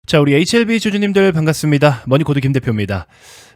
자, 우리 HLB 주주님들 반갑습니다. 머니코드 김대표입니다.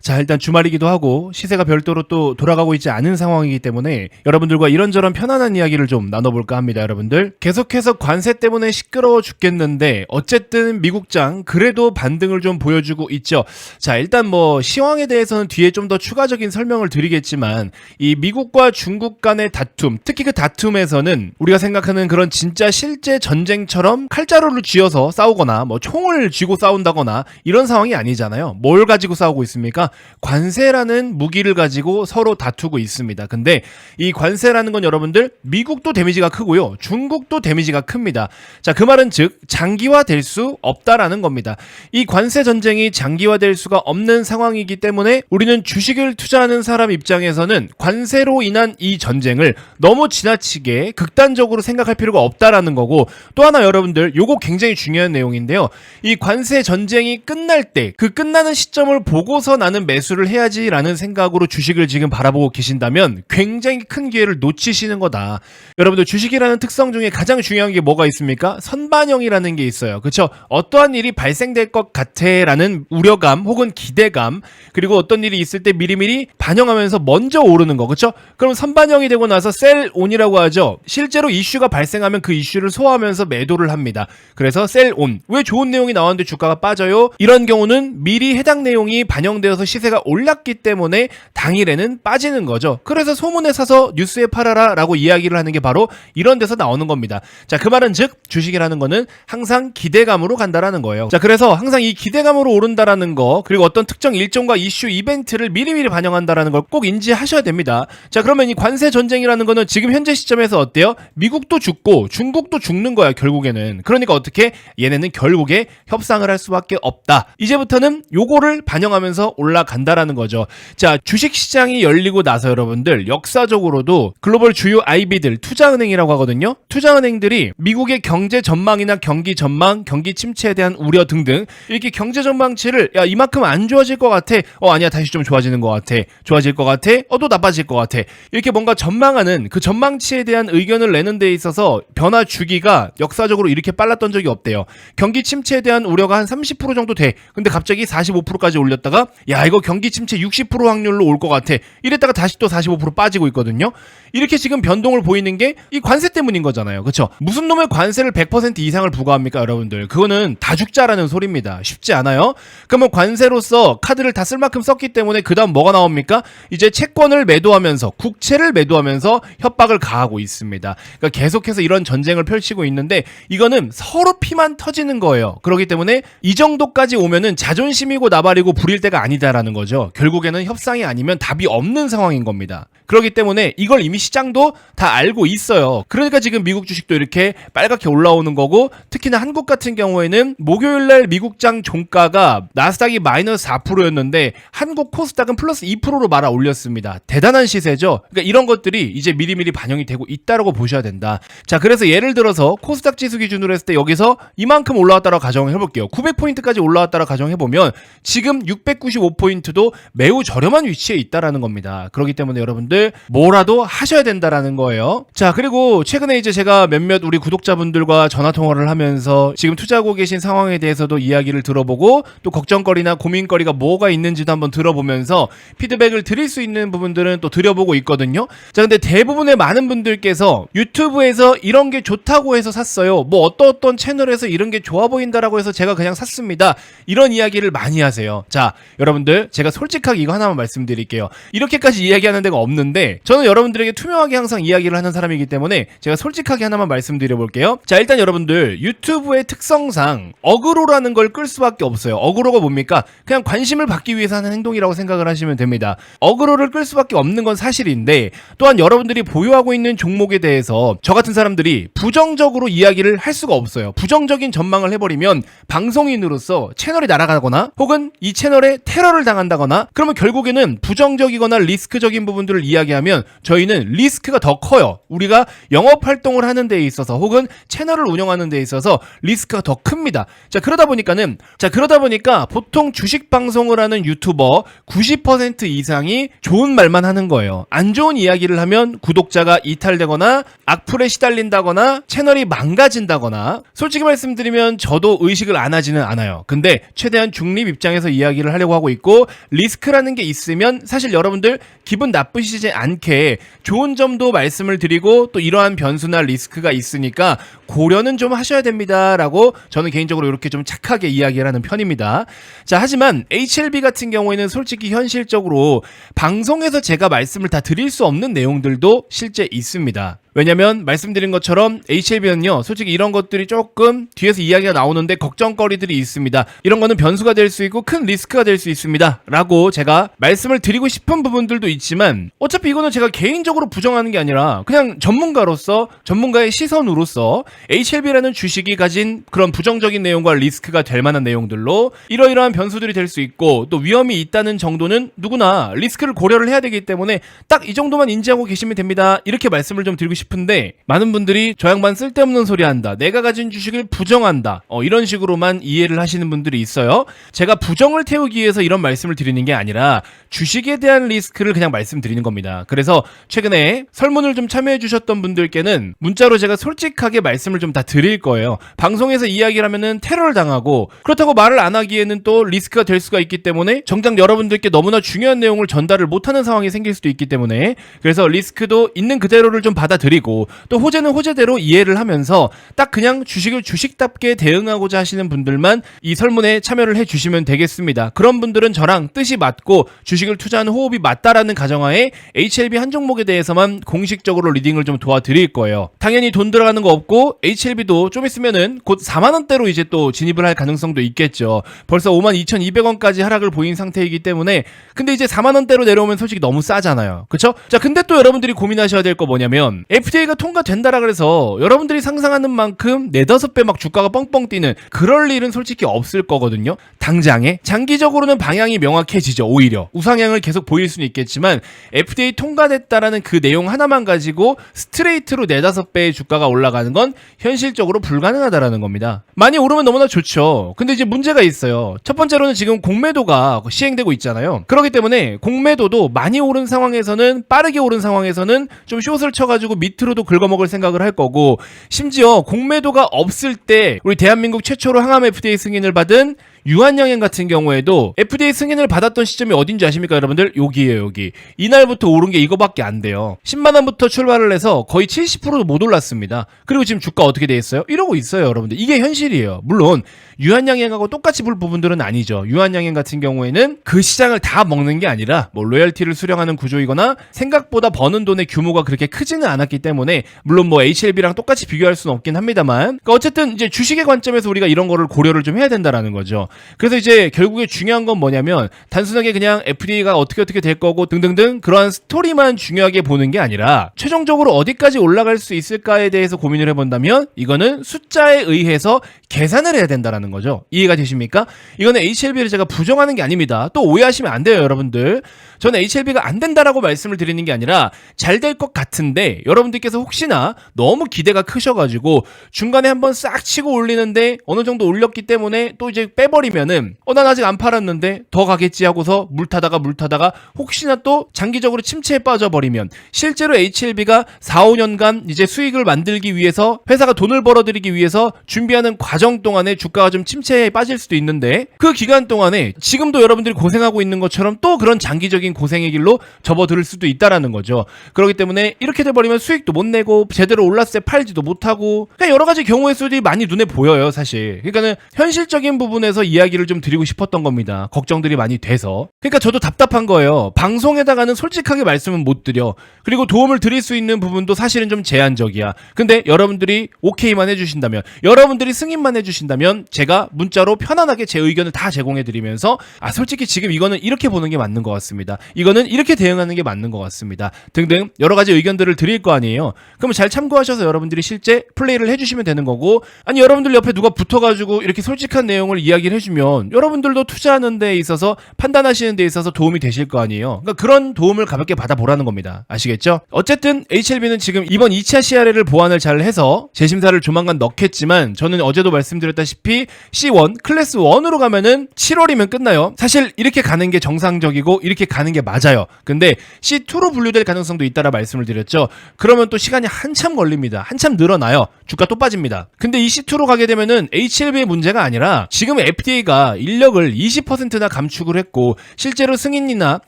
자, 일단 주말이기도 하고 시세가 별도로 또 돌아가고 있지 않은 상황이기 때문에 여러분들과 이런저런 편안한 이야기를 좀 나눠볼까 합니다. 여러분들 계속해서 관세 때문에 시끄러워 죽겠는데 어쨌든 미국장 그래도 반등을 좀 보여주고 있죠. 자, 일단 시황에 대해서는 뒤에 좀 더 추가적인 설명을 드리겠지만 이 미국과 중국 간의 다툼, 특히 그 다툼에서는 우리가 생각하는 그런 진짜 실제 전쟁처럼 칼자루를 쥐어서 싸우거나 총을 쥐고 싸운다거나 이런 상황이 아니잖아요. 뭘 가지고 싸우고 있습니까? 관세라는 무기를 가지고 서로 다투고 있습니다. 근데 이 관세라는 건 여러분들 미국도 데미지가 크고요. 중국도 데미지가 큽니다. 자, 그 말은 즉 장기화될 수 없다라는 겁니다. 이 관세 전쟁이 장기화될 수가 없는 상황이기 때문에 우리는 주식을 투자하는 사람 입장에서는 관세로 인한 이 전쟁을 너무 지나치게 극단적으로 생각할 필요가 없다라는 거고, 또 하나 여러분들 요거 굉장히 중요한 내용인데요. 이 관세 전쟁이 끝날 때 그 끝나는 시점을 보고서 나는 매수를 해야지라는 생각으로 주식을 지금 바라보고 계신다면 굉장히 큰 기회를 놓치시는 거다. 여러분들 주식이라는 특성 중에 가장 중요한 게 뭐가 있습니까? 선반영이라는 게 있어요. 그렇죠? 어떠한 일이 발생될 것 같아라는 우려감 혹은 기대감, 그리고 어떤 일이 있을 때 미리미리 반영하면서 먼저 오르는 거. 그렇죠? 그럼 선반영이 되고 나서 셀온이라고 하죠. 실제로 이슈가 발생하면 그 이슈를 소화하면서 매도를 합니다. 그래서 셀온. 왜 좋은 내용이 나왔는데 주가가 빠져요? 이런 경우는 미리 해당 내용이 반영되어서 시세가 올랐기 때문에 당일에는 빠지는 거죠. 그래서 소문에 사서 뉴스에 팔아라 라고 이야기를 하는 게 바로 이런 데서 나오는 겁니다. 자, 그 말은 즉 주식이라는 거는 항상 기대감으로 간다라는 거예요. 자, 그래서 항상 이 기대감으로 오른다라는 거, 그리고 어떤 특정 일종과 이슈 이벤트를 미리미리 반영한다라는 걸 꼭 인지하셔야 됩니다. 자, 그러면 이 관세 전쟁이라는 거는 지금 현재 시점에서 어때요? 미국도 죽고 중국도 죽는 거야 결국에는. 그러니까 어떻게? 얘네는 결국에 협상을 할 수밖에 없다. 이제부터는 요거를 반영하면서 올라간다라는 거죠. 자, 주식시장이 열리고 나서 여러분들 역사적으로도 글로벌 주요 IB들, 투자은행이라고 하거든요. 투자은행들이 미국의 경제 전망이나 경기 전망, 경기 침체에 대한 우려 등등 이렇게 경제 전망치를 야 이만큼 안 좋아질 것 같아. 아니야 다시 좀 좋아지는 것 같아. 좋아질 것 같아. 또 나빠질 것 같아. 이렇게 뭔가 전망하는 그 전망치에 대한 의견을 내는 데 있어서 변화 주기가 역사적으로 이렇게 빨랐던 적이 없대요. 경기 침체에 대한 우려가 한 30% 정도 돼. 근데 갑자기 45%까지 올렸다가 야 이거 경기 침체 60% 확률로 올 것 같아. 이랬다가 다시 또 45% 빠지고 있거든요. 이렇게 지금 변동을 보이는 게 이 관세 때문인 거잖아요. 그렇죠? 무슨 놈의 관세를 100% 이상을 부과합니까 여러분들? 그거는 다 죽자라는 소리입니다. 쉽지 않아요. 그러면 관세로서 카드를 다 쓸 만큼 썼기 때문에 그 다음 뭐가 나옵니까? 이제 채권을 매도하면서 국채를 매도하면서 협박을 가하고 있습니다. 그러니까 계속해서 이런 전쟁을 펼치고 있는데 이거는 서로 피만 터지는 거예요. 그렇기 때문에 이 정도까지 오면은 자존심이고 나발이고 부릴 때가 아니다라는 거죠. 결국에는 협상이 아니면 답이 없는 상황인 겁니다. 그렇기 때문에 이걸 이미 시장도 다 알고 있어요. 그러니까 지금 미국 주식도 이렇게 빨갛게 올라오는 거고, 특히나 한국 같은 경우에는 목요일날 미국장 종가가 나스닥이 마이너스 4%였는데 한국 코스닥은 플러스 2%로 말아 올렸습니다. 대단한 시세죠. 그러니까 이런 것들이 이제 미리미리 반영이 되고 있다라고 보셔야 된다. 자, 그래서 예를 들어서 코스닥 지수 기준으로 했을 때 여기서 이만큼 올라왔다라고 가정을 해볼게요. 900포인트까지 올라왔다라고 가정해보면 지금 695포인트도 매우 저렴한 위치에 있다라는 겁니다. 그렇기 때문에 여러분들 뭐라도 하셔야 된다라는 거예요. 자, 그리고 최근에 이제 제가 몇몇 우리 구독자분들과 전화통화를 하면서 지금 투자하고 계신 상황에 대해서도 이야기를 들어보고 또 걱정거리나 고민거리가 뭐가 있는지도 한번 들어보면서 피드백을 드릴 수 있는 부분들은 또 드려보고 있거든요. 자, 근데 대부분의 많은 분들께서 유튜브에서 이런 게 좋다고 해서 샀어요. 어떤 채널에서 이런 게 좋아 보인다라고 해서 제가 그냥 샀습니다. 이런 이야기를 많이 하세요. 자, 여러분들 제가 솔직하게 이거 하나만 말씀드릴게요. 이렇게까지 이야기하는 데가 없는데 저는 여러분들에게 투명하게 항상 이야기를 하는 사람이기 때문에 제가 솔직하게 하나만 말씀드려볼게요. 자, 일단 여러분들 유튜브의 특성상 어그로라는 걸 끌 수밖에 없어요. 어그로가 뭡니까? 그냥 관심을 받기 위해서 하는 행동이라고 생각을 하시면 됩니다. 어그로를 끌 수밖에 없는 건 사실인데, 또한 여러분들이 보유하고 있는 종목에 대해서 저 같은 사람들이 부정적으로 이야기를 할 수가 없어요. 부정적인 전망을 해버리면 방송인으로서 채널이 날아가거나 혹은 이 채널에 테러를 당한다거나 그러면 결국에는 부정적이거나 리스크적인 부분들을 이야기하면 저희는 리스크가 더 커요. 우리가 영업활동을 하는 데 있어서 혹은 채널을 운영하는 데 있어서 리스크가 더 큽니다. 자, 그러다 보니까 보통 주식 방송을 하는 유튜버 90% 이상이 좋은 말만 하는 거예요. 안 좋은 이야기를 하면 구독자가 이탈되거나 악플에 시달린다거나 채널이 망가진다거나, 솔직히 말씀드리면 저도 의식을 안 하지는 않아요. 근데 최대한 중립 입장에서 이야기를 하려고 하고 있고, 리스크라는 게 있으면 사실 여러분들 기분 나쁘시지 않게 좋은 점도 말씀을 드리고, 또 이러한 변수나 리스크가 있으니까 고려는 좀 하셔야 됩니다 라고 저는 개인적으로 이렇게 좀 착하게 이야기를 하는 편입니다. 자, 하지만 HLB 같은 경우에는 솔직히 현실적으로 방송에서 제가 말씀을 다 드릴 수 없는 내용들도 실제 있습니다. 왜냐면 말씀드린 것처럼 HLB는요, 솔직히 이런 것들이 조금 뒤에서 이야기가 나오는데 걱정거리들이 있습니다. 이런 거는 변수가 될 수 있고 큰 리스크가 될 수 있습니다 라고 제가 말씀을 드리고 싶은 부분들도 있지만, 어차피 이거는 제가 개인적으로 부정하는 게 아니라 그냥 전문가로서, 전문가의 시선으로서 HLB라는 주식이 가진 그런 부정적인 내용과 리스크가 될 만한 내용들로 이러이러한 변수들이 될 수 있고 또 위험이 있다는 정도는 누구나 리스크를 고려를 해야 되기 때문에 딱 이 정도만 인지하고 계시면 됩니다, 이렇게 말씀을 좀 드리고 싶은데, 많은 분들이 저 양반 쓸데없는 소리 한다, 내가 가진 주식을 부정한다, 이런 식으로만 이해를 하시는 분들이 있어요. 제가 부정을 태우기 위해서 이런 말씀을 드리는 게 아니라 주식에 대한 리스크를 그냥 말씀드리는 겁니다. 그래서 최근에 설문을 좀 참여해 주셨던 분들께는 문자로 제가 솔직하게 말씀을 좀 다 드릴 거예요. 방송에서 이야기를 하면은 테러를 당하고, 그렇다고 말을 안 하기에는 또 리스크가 될 수가 있기 때문에 정작 여러분들께 너무나 중요한 내용을 전달을 못하는 상황이 생길 수도 있기 때문에, 그래서 리스크도 있는 그대로를 좀 받아들이고 또 호재는 호재대로 이해를 하면서 딱 그냥 주식을 주식답게 대응하고자 하시는 분들만 이 설문에 참여를 해주시면 되겠습니다. 그런 분들은 저랑 뜻이 맞고 주식을 투자하는 호흡이 맞다라는 가정하에 HLB 한 종목에 대해서만 공식적으로 리딩을 좀 도와드릴 거예요. 당연히 돈 들어가는 거 없고 HLB도 좀 있으면은 곧 4만원대로 이제 또 진입을 할 가능성도 있겠죠. 벌써 52,200원까지 하락을 보인 상태이기 때문에. 근데 이제 4만원대로 내려오면 솔직히 너무 싸잖아요, 그쵸? 자, 근데 또 여러분들이 고민하셔야 될 거 뭐냐면, FDA가 통과된다라 그래서 여러분들이 상상하는 만큼 4-5배 막 주가가 뻥뻥 뛰는 그럴 일은 솔직히 없을 거거든요. 당장에 장기적으로는 방향이 명확해지죠. 오히려 우상향을 계속 보일 수는 있겠지만 FDA 통과됐다라는 그 내용 하나만 가지고 스트레이트로 4-5배의 주가가 올라가는 건 현실적으로 불가능하다라는 겁니다. 많이 오르면 너무나 좋죠. 근데 이제 문제가 있어요. 첫 번째로는 지금 공매도가 시행되고 있잖아요. 그렇기 때문에 공매도도 많이 오른 상황에서는, 빠르게 오른 상황에서는 좀 숏을 쳐가지고 밑으로도 긁어먹을 생각을 할 거고, 심지어 공매도가 없을 때 우리 대한민국 최초로 항암 FDA 승인을 받은 유한양행 같은 경우에도 FDA 승인을 받았던 시점이 어딘지 아십니까 여러분들? 여기에요, 여기. 이날부터 오른 게 이거밖에 안 돼요. 10만원부터 출발을 해서 거의 70%도 못 올랐습니다. 그리고 지금 주가 어떻게 돼 있어요? 이러고 있어요, 여러분들. 이게 현실이에요. 물론 유한양행하고 똑같이 볼 부분들은 아니죠. 유한양행 같은 경우에는 그 시장을 다 먹는 게 아니라 뭐 로열티를 수령하는 구조이거나 생각보다 버는 돈의 규모가 그렇게 크지는 않았기 때문에, 물론 뭐 HLB랑 똑같이 비교할 수는 없긴 합니다만, 그러니까 어쨌든 이제 주식의 관점에서 우리가 이런 거를 고려를 좀 해야 된다라는 거죠. 그래서 이제 결국에 중요한 건 뭐냐면, 단순하게 그냥 FDA가 어떻게 될 거고 등등등 그러한 스토리만 중요하게 보는 게 아니라 최종적으로 어디까지 올라갈 수 있을까에 대해서 고민을 해본다면 이거는 숫자에 의해서 계산을 해야 된다라는 거죠. 이해가 되십니까? 이거는 HLB를 제가 부정하는 게 아닙니다. 또 오해하시면 안 돼요, 여러분들. 저는 HLB가 안 된다라고 말씀을 드리는 게 아니라 잘 될 것 같은데, 여러분들께서 혹시나 너무 기대가 크셔가지고 중간에 한번 싹 치고 올리는데 어느 정도 올렸기 때문에 또 이제 빼버리면은 난 아직 안 팔았는데 더 가겠지 하고서 물 타다가 혹시나 또 장기적으로 침체에 빠져버리면, 실제로 HLB가 4-5년간 이제 수익을 만들기 위해서, 회사가 돈을 벌어들이기 위해서 준비하는 과정 동안에 주가가 좀 침체에 빠질 수도 있는데, 그 기간 동안에 지금도 여러분들이 고생하고 있는 것처럼 또 그런 장기적인 고생의 길로 접어들 수도 있다라는 거죠. 그렇기 때문에 이렇게 돼버리면 수익도 못 내고 제대로 올랐을 때 팔지도 못하고, 그냥 여러 가지 경우의 수들이 많이 눈에 보여요, 사실. 그러니까는 현실적인 부분에서 이야기를 좀 드리고 싶었던 겁니다. 걱정들이 많이 돼서. 그러니까 저도 답답한 거예요. 방송에다가는 솔직하게 말씀은 못 드려. 그리고 도움을 드릴 수 있는 부분도 사실은 좀 제한적이야. 근데 여러분들이 오케이만 해주신다면, 여러분들이 승인만 해주신다면 제가 문자로 편안하게 제 의견을 다 제공해드리면서, 솔직히 지금 이거는 이렇게 보는 게 맞는 것 같습니다, 이거는 이렇게 대응하는 게 맞는 것 같습니다, 등등 여러 가지 의견들을 드릴 거 아니에요. 그럼 잘 참고하셔서 여러분들이 실제 플레이를 해주시면 되는 거고, 아니 여러분들 옆에 누가 붙어가지고 이렇게 솔직한 내용을 이야기를 해주면 여러분들도 투자하는 데 있어서 판단하시는 데 있어서 도움이 되실 거 아니에요. 그러니까 그런 도움을 가볍게 받아보라는 겁니다. 아시겠죠? 어쨌든 HLB는 지금 이번 2차 CRL을 보완을 잘 해서 재심사를 조만간 넣겠지만 저는 어제도 말씀드렸다시피 C1 클래스 1으로 가면은 7월이면 끝나요. 사실 이렇게 가는 게 정상적이고 이렇게 가는 게 맞아요. 근데 C2로 분류될 가능성도 있다라 말씀을 드렸죠. 그러면 또 시간이 한참 걸립니다. 한참 늘어나요. 주가 또 빠집니다. 근데 이 C2로 가게 되면은 HLB의 문제가 아니라 지금 FDA가 인력을 20%나 감축을 했고 실제로 승인이나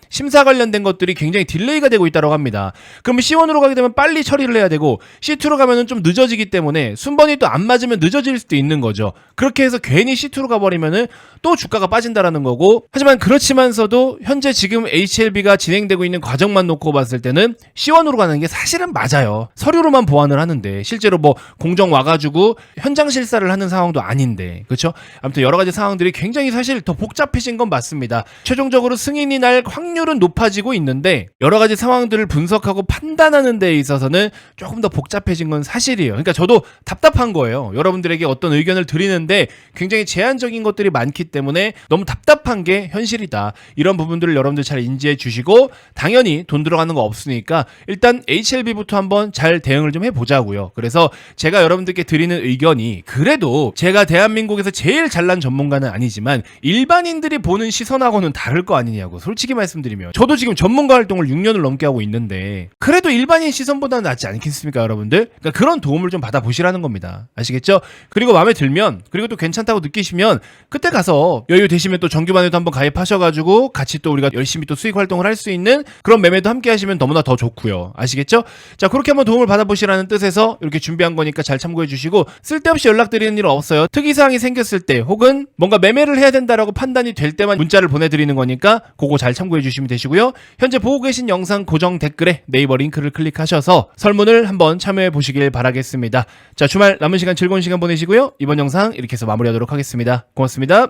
심사 관련된 것들이 굉장히 딜레이가 되고 있다고 합니다. 그러면 C1으로 가게 되면 빨리 처리를 해야 되고 C2로 가면은 좀 늦어지기 때문에 순번이 또 안 맞으면 늦어질 수도 있는 거죠. 그렇게 해서 괜히 C2로 가버리면은 또 주가가 빠진다라는 거고, 하지만 그렇지만서도 현재 지금 HLB가 진행되고 있는 과정만 놓고 봤을 때는 C1으로 가는 게 사실은 맞아요. 서류로만 보완을 하는데 실제로 뭐 공정 와가지고 현장 실사를 하는 상황도 아닌데, 그렇죠? 아무튼 여러 가지 상황들이 굉장히 사실 더 복잡해진 건 맞습니다. 최종적으로 승인이 날 확률은 높아지고 있는데 여러 가지 상황들을 분석하고 판단하는 데 있어서는 조금 더 복잡해진 건 사실이에요. 그러니까 저도 답답한 거예요. 여러분들에게 어떤 의견을 드리는데 굉장히 제한적인 것들이 많기 때문에 너무 답답한 게 현실이다. 이런 부분들을 여러분들 잘 인지해 주시고, 당연히 돈 들어가는 거 없으니까 일단 HLB부터 한번 잘 대응을 좀 해보자고요. 그래서 제가 여러분들께 드리는 의견이, 그래도 제가 대한민국에서 제일 잘난 전문가는 아니지만 일반인들이 보는 시선하고는 다를 거 아니냐고 솔직히 말씀드리면, 저도 지금 전문가 활동을 6년을 넘게 하고 있는데 그래도 일반인 시선보다는 낫지 않겠습니까 여러분들? 그러니까 그런 도움을 좀 받아보시라는 겁니다. 아시겠죠? 그리고 마음에 들면, 그리고 또 괜찮다고 느끼시면 그때 가서 여유 되시면 또 정규반에도 한번 가입하셔가지고 같이 또 우리가 열심히 또 수익 활동을 할 수 있는 그런 매매도 함께 하시면 너무나 더 좋고요. 아시겠죠? 자, 그렇게 한번 도움을 받아보시라는 뜻에서 이렇게 준비한 거니까 잘 참고해 주시고, 쓸데없이 연락드리는 일은 없어요. 특이사항이 생겼을 때 혹은 뭔가 매매를 해야 된다라고 판단이 될 때만 문자를 보내드리는 거니까 그거 잘 참고해 주시면 되시고요. 현재 보고 계신 영상 고정 댓글에 네이버 링크를 클릭하셔서 설문을 한번 참여해 보시길 바라겠습니다. 자, 주말 남은 시간 즐거운 시간 보내시고요. 이번 영상 이렇게 해서 마무리하도록 하겠습니다. 고맙습니다.